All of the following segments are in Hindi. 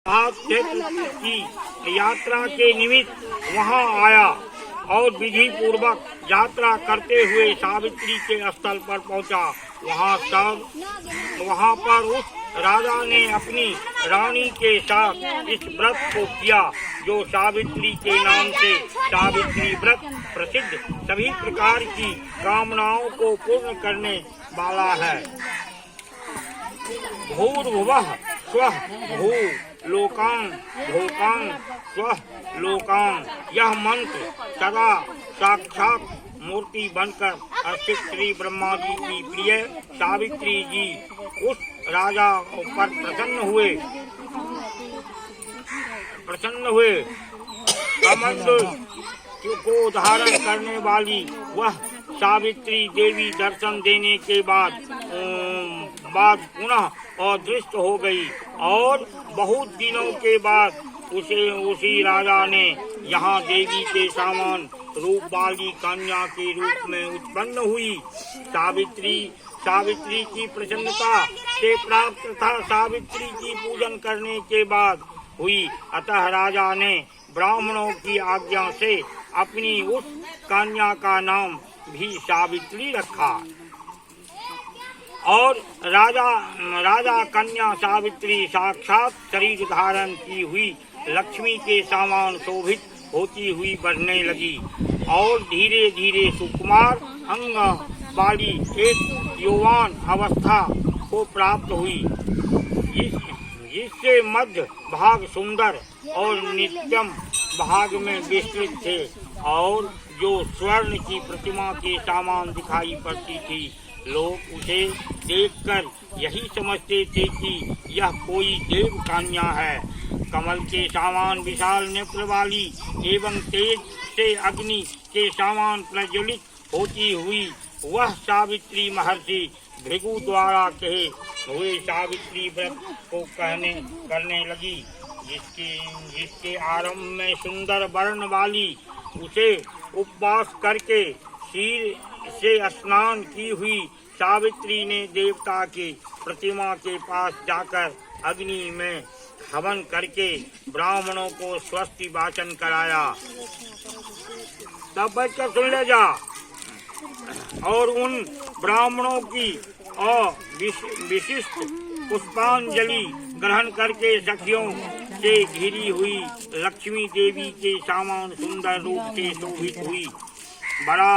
क्षेत्र की यात्रा के निमित्त वहां आया और विधि पूर्वक यात्रा करते हुए सावित्री के स्थल पर पहुंचा। वहां पर उस राजा ने अपनी रानी के साथ इस व्रत को किया जो सावित्री के नाम से सावित्री व्रत प्रसिद्ध सभी प्रकार की कामनाओं को पूर्ण करने वाला है। भूर्भुवः स्वः भू लोकान् भूतान् स्वः लोकान्, यह मंत्र सदा साक्षात मूर्ति बनकर अस्तित श्री ब्रह्मा जी की प्रिय सावित्री जी उस राजा पर प्रसन्न हुए कमंडल को धारण करने वाली वह सावित्री देवी दर्शन देने के बाद पुनः अदृश्य हो गई और बहुत दिनों के बाद उसी राजा ने यहाँ देवी के समान रूप वाली कन्या के रूप में उत्पन्न हुई। सावित्री की प्रसन्नता से प्राप्त तथा सावित्री की पूजन करने के बाद हुई। अतः राजा ने ब्राह्मणों की आज्ञा से अपनी उस कन्या का नाम भी सावित्री रखा और राजा कन्या सावित्री साक्षात शरीर धारण की हुई लक्ष्मी के समान शोभित होती हुई बढ़ने लगी और धीरे धीरे सुकुमार अंग वाली एक यौवन अवस्था को प्राप्त हुई, जिससे मध्य भाग सुंदर और नित्यम भाग में विस्तृत थे और जो स्वर्ण की प्रतिमा के समान दिखाई पड़ती थी। लोग उसे देखकर यही समझते थे कि यह कोई देव कन्या है। कमल के समान विशाल नेत्र वाली एवं तेज से अग्नि के समान प्रज्वलित होती हुई वह सावित्री महर्षि भृगु द्वारा कहे हुए सावित्री व्रत को करने लगी, जिसके आरंभ में सुंदर वर्ण वाली उसे उपवास करके सिर से स्नान की हुई सावित्री ने देवता की प्रतिमा के पास जाकर अग्नि में हवन करके ब्राह्मणों को स्वस्ति वाचन कराया। तब बैठकर सुन ले जा। और उन ब्राह्मणों की विशिष्ट पुष्पांजलि ग्रहण करके सखियों से घिरी हुई लक्ष्मी देवी के समान सुंदर रूप से शोभित हुई। बड़ा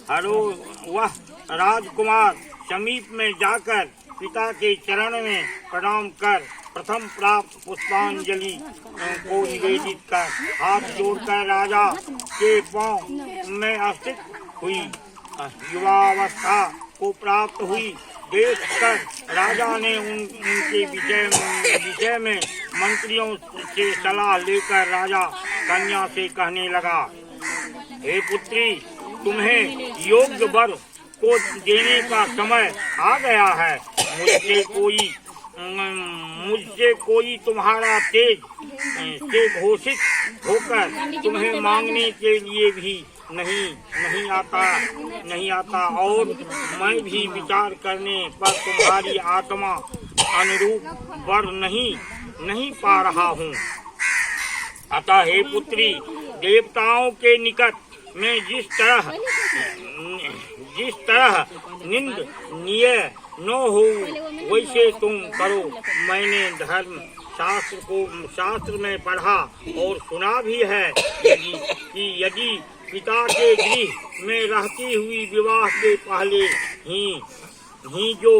हरो वह राजकुमार समीप में जाकर पिता के चरण में प्रणाम कर प्रथम प्राप्त पुष्पांजलि को निवेदित कर हाथ जोड़कर राजा के पांव में स्थित हुई। युवावस्था को प्राप्त हुई देखकर राजा ने उनके विषय में मंत्रियों से सलाह लेकर राजा कन्या से कहने लगा, हे पुत्री, तुम्हें योग्य वर को देने का समय आ गया है। मुझसे कोई तुम्हारा तेज से घोषित होकर तुम्हें मांगने के लिए भी नहीं आता और मैं भी विचार करने पर तुम्हारी आत्मा अनुरूप वर नहीं पा रहा हूँ। अतः हे पुत्री, देवताओं के निकट में जिस तरह निंदनीय न हो वैसे तुम करो। मैंने धर्म शास्त्र में पढ़ा और सुना भी है कि यदि पिता के गृह में रहती हुई विवाह के पहले ही जो